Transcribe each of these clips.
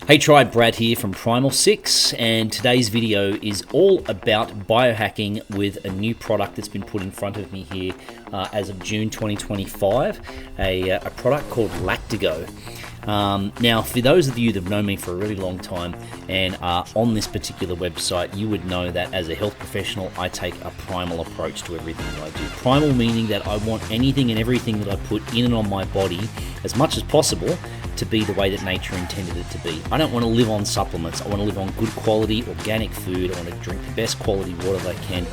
Hey Tribe, Brad here from Primal 6, and today's video is all about biohacking with a new product that's been put in front of me here as of June 2025, a product called Lactigo. Now, for those of you that have known me for a really long time and are on this particular website, you would know that as a health professional, I take a primal approach to everything that I do. Primal meaning that I want anything and everything that I put in and on my body, as much as possible, to be the way that nature intended it to be. I don't want to live on supplements. I want to live on good quality organic food. I want to drink the best quality water that I can,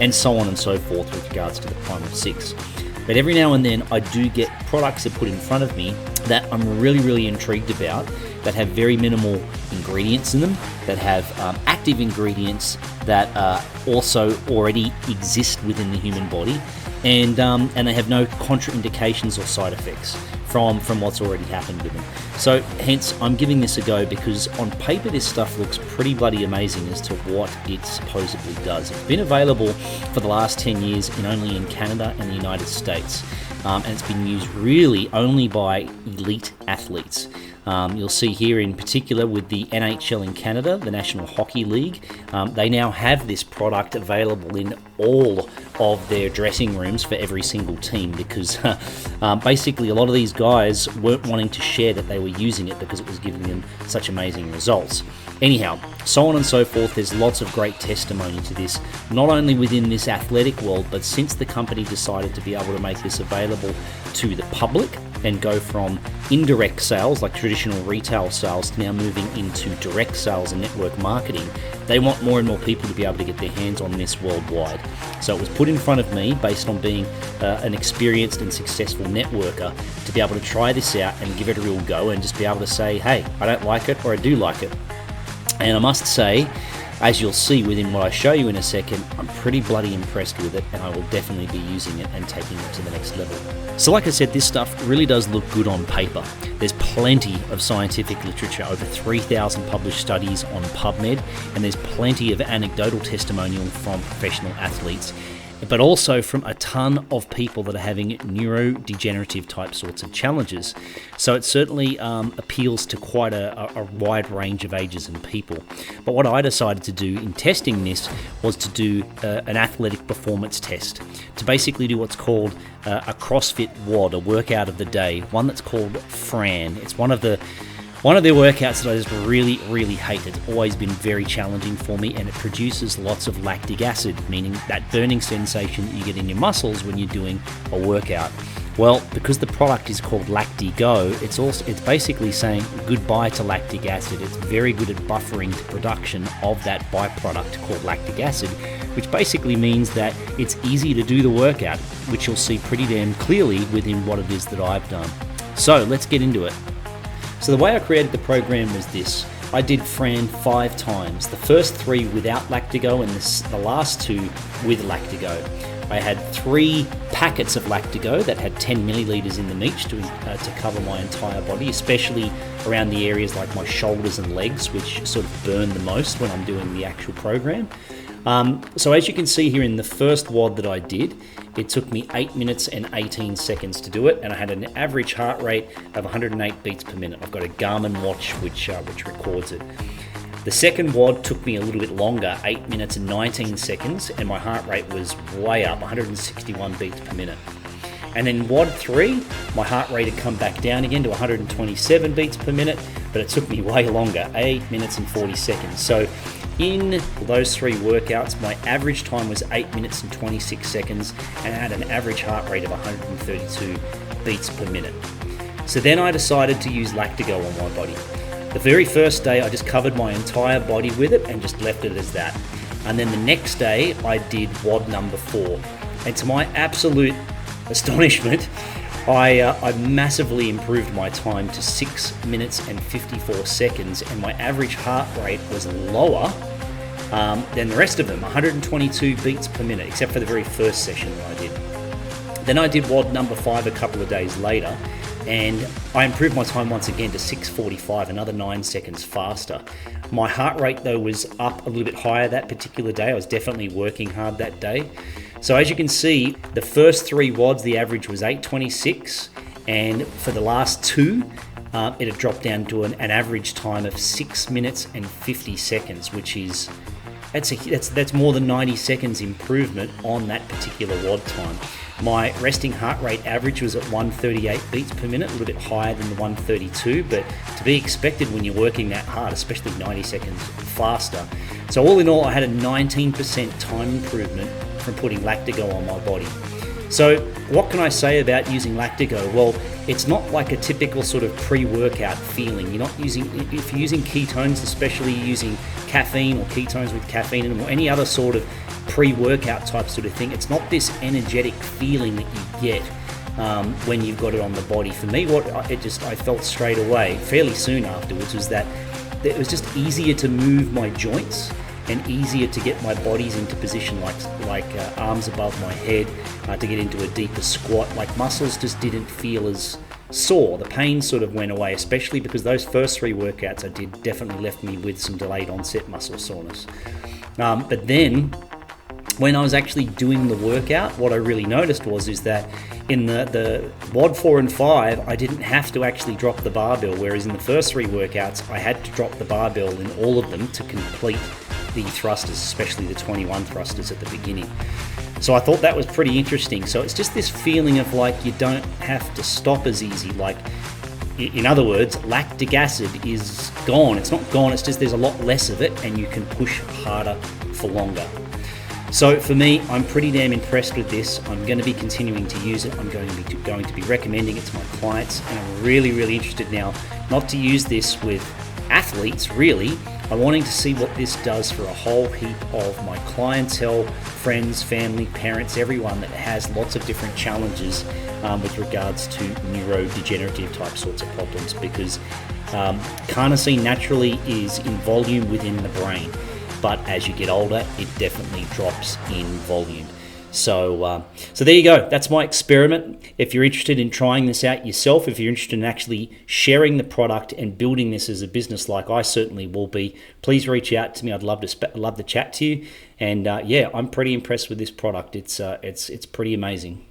and so on and so forth with regards to the Primal 6. But every now and then I do get products that put in front of me that I'm really intrigued about, that have very minimal ingredients in them, that have active ingredients that also already exist within the human body, and they have no contraindications or side effects from what's already happened with them. So hence I'm giving this a go, because on paper this stuff looks pretty bloody amazing as to what it supposedly does. It's been available for the last 10 years only in Canada and the United States, and it's been used really only by elite athletes. You'll see here in particular with the NHL in Canada, the National Hockey League, they now have this product available in all of their dressing rooms for every single team, because basically a lot of these guys weren't wanting to share that they were using it because it was giving them such amazing results. Anyhow, so on and so forth. There's lots of great testimony to this, not only within this athletic world, but since the company decided to be able to make this available to the public and go from indirect sales, like traditional retail sales, to now moving into direct sales and network marketing, they want more and more people to be able to get their hands on this worldwide. So it was put in front of me based on being an experienced and successful networker to be able to try this out and give it a real go and just be able to say, hey, I don't like it or I do like it. And I must say, as you'll see within what I show you in a second, I'm pretty bloody impressed with it, and I will definitely be using it and taking it to the next level. So like I said, this stuff really does look good on paper. There's plenty of scientific literature, over 3,000 published studies on PubMed, and there's plenty of anecdotal testimonial from professional athletes, but also from a ton of people that are having neurodegenerative type sorts of challenges. So it certainly appeals to quite a wide range of ages and people. But what I decided to do in testing this was to do an athletic performance test, to basically do what's called a CrossFit WOD, a workout of the day, one that's called Fran. It's one of their workouts that I just really hate. It's always been very challenging for me, and it produces lots of lactic acid, meaning that burning sensation that you get in your muscles when you're doing a workout. Well, because the product is called Lactigo, it's basically saying goodbye to lactic acid. It's very good at buffering the production of that byproduct called lactic acid, which basically means that it's easy to do the workout, which you'll see pretty damn clearly within what it is that I've done. So let's get into it. So the way I created the program was this. I did Fran 5 times, the first 3 without Lactigo and the last 2 with Lactigo. I had 3 packets of Lactigo that had 10 milliliters in them each to cover my entire body, especially around the areas like my shoulders and legs, which sort of burn the most when I'm doing the actual program. So as you can see here in the first WOD that I did, it took me 8 minutes and 18 seconds to do it, and I had an average heart rate of 108 beats per minute. I've got a Garmin watch which records it. The second WOD took me a little bit longer, 8 minutes and 19 seconds, and my heart rate was way up, 161 beats per minute. And then WOD 3, my heart rate had come back down again to 127 beats per minute, but it took me way longer, 8 minutes and 40 seconds. So in those 3 workouts, my average time was 8 minutes and 26 seconds, and I had an average heart rate of 132 beats per minute. So then I decided to use Lactigo on my body. The very first day I just covered my entire body with it and just left it as that. And then the next day I did WOD number 4. And to my absolute astonishment, I massively improved my time to 6 minutes and 54 seconds, and my average heart rate was lower than the rest of them, 122 beats per minute, except for the very first session that I did. Then I did WOD number 5 a couple of days later, and I improved my time once again to 6:45, another 9 seconds faster. My heart rate though was up a little bit higher that particular day. I was definitely working hard that day. So as you can see, the first 3 WODs, the average was 8:26, and for the last 2, it had dropped down to an average time of 6 minutes and 50 seconds, which is that's more than 90 seconds improvement on that particular WOD time. My resting heart rate average was at 138 beats per minute, a little bit higher than the 132, but to be expected when you're working that hard, especially 90 seconds faster. So all in all, I had a 19% time improvement from putting Lactigo on my body. So what can I say about using Lactigo? Well, it's not like a typical sort of pre-workout feeling. You're not using, if you're using ketones, especially using caffeine or ketones with caffeine or any other sort of pre-workout type sort of thing, it's not this energetic feeling that you get when you've got it on the body. For me, I felt straight away, fairly soon afterwards, was that it was just easier to move my joints and easier to get my bodies into position, like arms above my head, to get into a deeper squat. Like muscles just didn't feel as sore. The pain sort of went away, especially because those first 3 workouts I did definitely left me with some delayed onset muscle soreness. But then when I was actually doing the workout, what I really noticed is that in the WOD 4 and 5, I didn't have to actually drop the barbell, whereas in the first 3 workouts, I had to drop the barbell in all of them to complete the thrusters, especially the 21 thrusters at the beginning. So I thought that was pretty interesting. So it's just this feeling of like you don't have to stop as easy. Like, in other words, lactic acid is gone. It's not gone, it's just there's a lot less of it and you can push harder for longer. So for me, I'm pretty damn impressed with this. I'm going to be continuing to use it. I'm going to be recommending it to my clients, and I'm really, really interested now not to use this with athletes, really. I'm wanting to see what this does for a whole heap of my clientele, friends, family, parents, everyone that has lots of different challenges with regards to neurodegenerative type sorts of problems, because carnosine naturally is in volume within the brain, but as you get older, it definitely drops in volume. So there you go. That's my experiment. If you're interested in trying this out yourself, if you're interested in actually sharing the product and building this as a business, like I certainly will be, please reach out to me. I'd love to chat to you. And yeah, I'm pretty impressed with this product. It's pretty amazing.